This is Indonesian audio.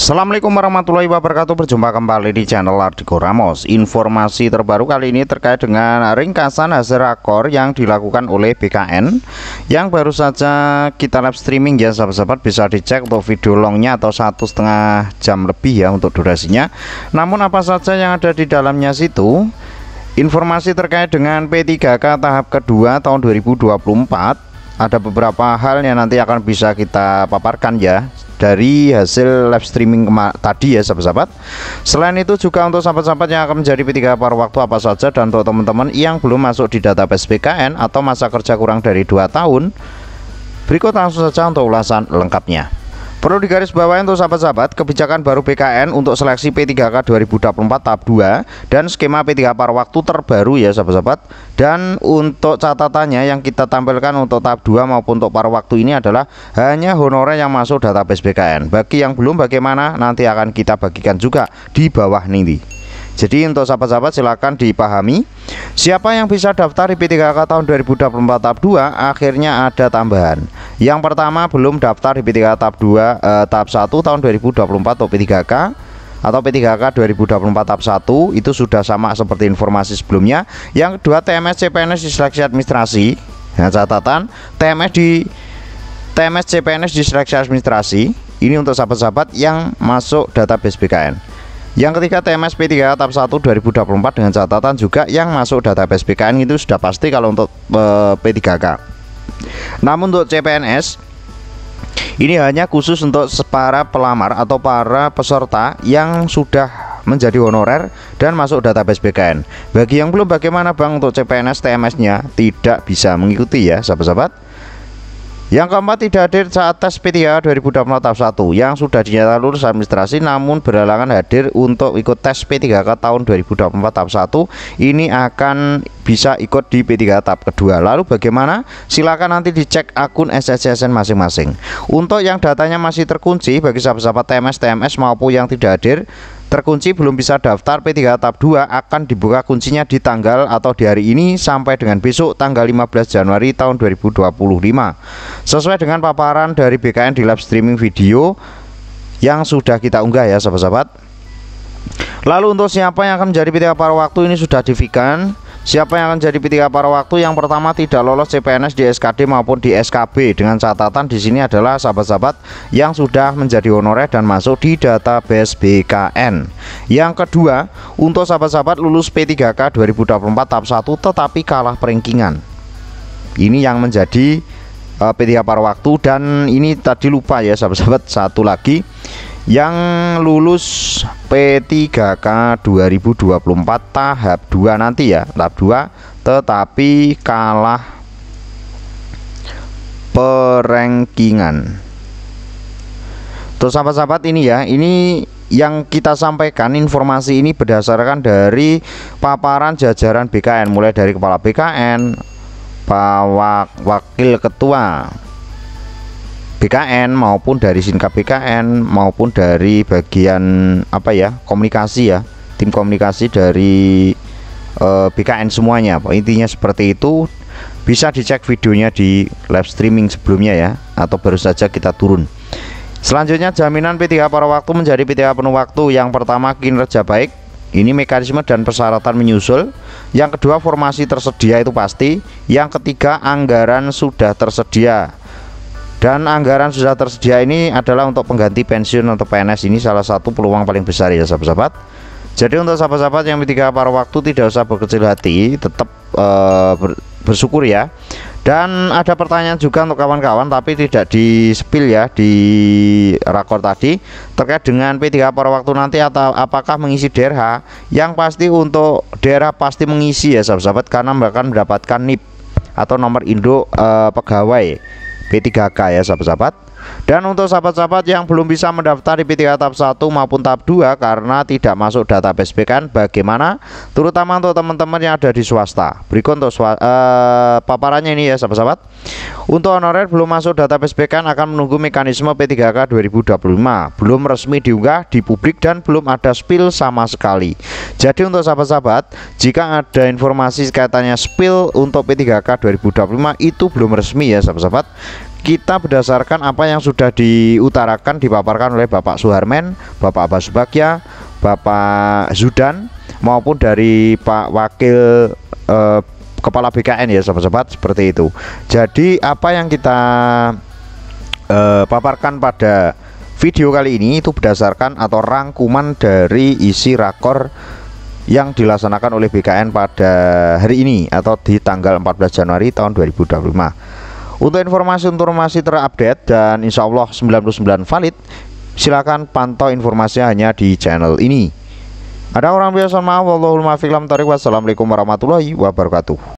Assalamualaikum warahmatullahi wabarakatuh. Berjumpa kembali di channel Ardhiko Ramos. Informasi terbaru kali ini terkait dengan ringkasan hasil rakor yang dilakukan oleh BKN yang baru saja kita live streaming ya sahabat-sahabat. Bisa dicek untuk video longnya atau 1,5 jam lebih ya untuk durasinya. Namun apa saja yang ada di dalamnya situ, informasi terkait dengan P3K tahap kedua tahun 2024. Ada beberapa hal yang nanti akan bisa kita paparkan ya dari hasil live streaming tadi ya sahabat-sahabat. Selain itu juga untuk sahabat-sahabat yang akan menjadi P3K paruh waktu apa saja, dan untuk teman-teman yang belum masuk di database BKN atau masa kerja kurang dari 2 tahun, berikut langsung saja untuk ulasan lengkapnya. Perlu digarisbawahi untuk sahabat-sahabat, kebijakan baru BKN untuk seleksi P3K 2024 tahap 2 dan skema P3K paruh waktu terbaru ya sahabat-sahabat. Dan untuk catatannya yang kita tampilkan untuk tahap 2 maupun untuk paruh waktu ini adalah hanya honorer yang masuk database BKN. Bagi yang belum bagaimana, nanti akan kita bagikan juga di bawah ini. Jadi untuk sahabat-sahabat silakan dipahami siapa yang bisa daftar di P3K tahun 2024 tahap 2. Akhirnya ada tambahan. Yang pertama, belum daftar di P3K tahap 2 tahap 1 tahun 2024 atau P3K atau P3K 2024 tahap 1 itu sudah sama seperti informasi sebelumnya. Yang kedua, TMS CPNS di seleksi administrasi. Nah, catatan TMS CPNS di seleksi administrasi ini untuk sahabat-sahabat yang masuk database BKN. Yang ketiga, TMS P3K tahap 1 2024 dengan catatan juga yang masuk database BKN itu sudah pasti kalau untuk P3K. Namun untuk CPNS ini hanya khusus untuk para pelamar atau para peserta yang sudah menjadi honorer dan masuk database BKN. Bagi yang belum, bagaimana Bang untuk CPNS TMS-nya tidak bisa mengikuti ya sahabat-sahabat. Yang keempat, tidak hadir saat tes P3K 2024 tahap 1 yang sudah dinyatakan lulus administrasi namun berhalangan hadir untuk ikut tes P3K tahun 2024 tahap 1. Ini akan bisa ikut di P3K tahap kedua. Lalu bagaimana? Silakan nanti dicek akun SSCSN masing-masing. Untuk yang datanya masih terkunci bagi sahabat-sahabat TMS maupun yang tidak hadir terkunci belum bisa daftar P3K tahap 2 akan dibuka kuncinya di tanggal atau di hari ini sampai dengan besok tanggal 15 Januari tahun 2025 sesuai dengan paparan dari BKN di live streaming video yang sudah kita unggah ya sahabat-sahabat. Lalu untuk siapa yang akan menjadi P3K paruh waktu ini sudah difikan. Siapa yang akan jadi P3K paruh waktu? Yang pertama, tidak lolos CPNS di SKD maupun di SKB dengan catatan di sini adalah sahabat-sahabat yang sudah menjadi honorer dan masuk di database BKN. Yang kedua, untuk sahabat-sahabat lulus P3K 2024 tahap 1 tetapi kalah perankingan. Ini yang menjadi P3K paruh waktu. Dan ini tadi lupa ya sahabat-sahabat, satu lagi yang lulus P3K 2024 tahap 2 nanti ya, tahap 2 tetapi kalah perankingan. Tuh sahabat-sahabat, ini ya, ini yang kita sampaikan informasi ini berdasarkan dari paparan jajaran BKN, mulai dari kepala BKN, wakil ketua BKN maupun dari Sinkap BKN maupun dari bagian apa ya, komunikasi ya, tim komunikasi dari BKN semuanya. Intinya seperti itu. Bisa dicek videonya di live streaming sebelumnya ya, atau baru saja kita turun. Selanjutnya, jaminan P3K paruh waktu menjadi P3K penuh waktu. Yang pertama, kinerja baik. Ini mekanisme dan persyaratan menyusul. Yang kedua, formasi tersedia itu pasti. Yang ketiga, anggaran sudah tersedia. Dan anggaran sudah tersedia ini adalah untuk pengganti pensiun untuk PNS. Ini salah satu peluang paling besar ya sahabat-sahabat. Jadi untuk sahabat-sahabat yang P3K paruh waktu tidak usah berkecil hati, tetap bersyukur ya. Dan ada pertanyaan juga untuk kawan-kawan tapi tidak di spill ya di rakor tadi terkait dengan P3K paruh waktu nanti atau apakah mengisi daerah. Yang pasti untuk daerah pasti mengisi ya sahabat-sahabat, karena akan mendapatkan NIP atau nomor induk pegawai P3K ya sahabat-sahabat. Dan untuk sahabat-sahabat yang belum bisa mendaftar di P3K tahap 1 maupun tahap 2 karena tidak masuk database BKN, bagaimana? Terutama untuk teman-teman yang ada di swasta. Berikut untuk paparannya ini ya sahabat-sahabat. Untuk honorer belum masuk database BKN akan menunggu mekanisme P3K 2025. Belum resmi diunggah di publik dan belum ada spill sama sekali. Jadi untuk sahabat-sahabat, jika ada informasi kaitannya spill untuk P3K 2025 itu belum resmi ya sahabat-sahabat. kita berdasarkan apa yang sudah diutarakan, dipaparkan oleh Bapak Suharmen, Bapak Abbas Subagya, Bapak Zudan, maupun dari Pak Wakil Kepala BKN ya sobat-sobat, seperti itu. Jadi apa yang kita paparkan pada video kali ini itu berdasarkan atau rangkuman dari isi rakor yang dilaksanakan oleh BKN pada hari ini atau di tanggal 14 Januari tahun 2025. Untuk informasi terupdate dan insya Allah 99 valid, silakan pantau informasinya hanya di channel ini. Ada orang biasa, maaf, wallahul muwaffiq. Wassalamualaikum warahmatullahi wabarakatuh.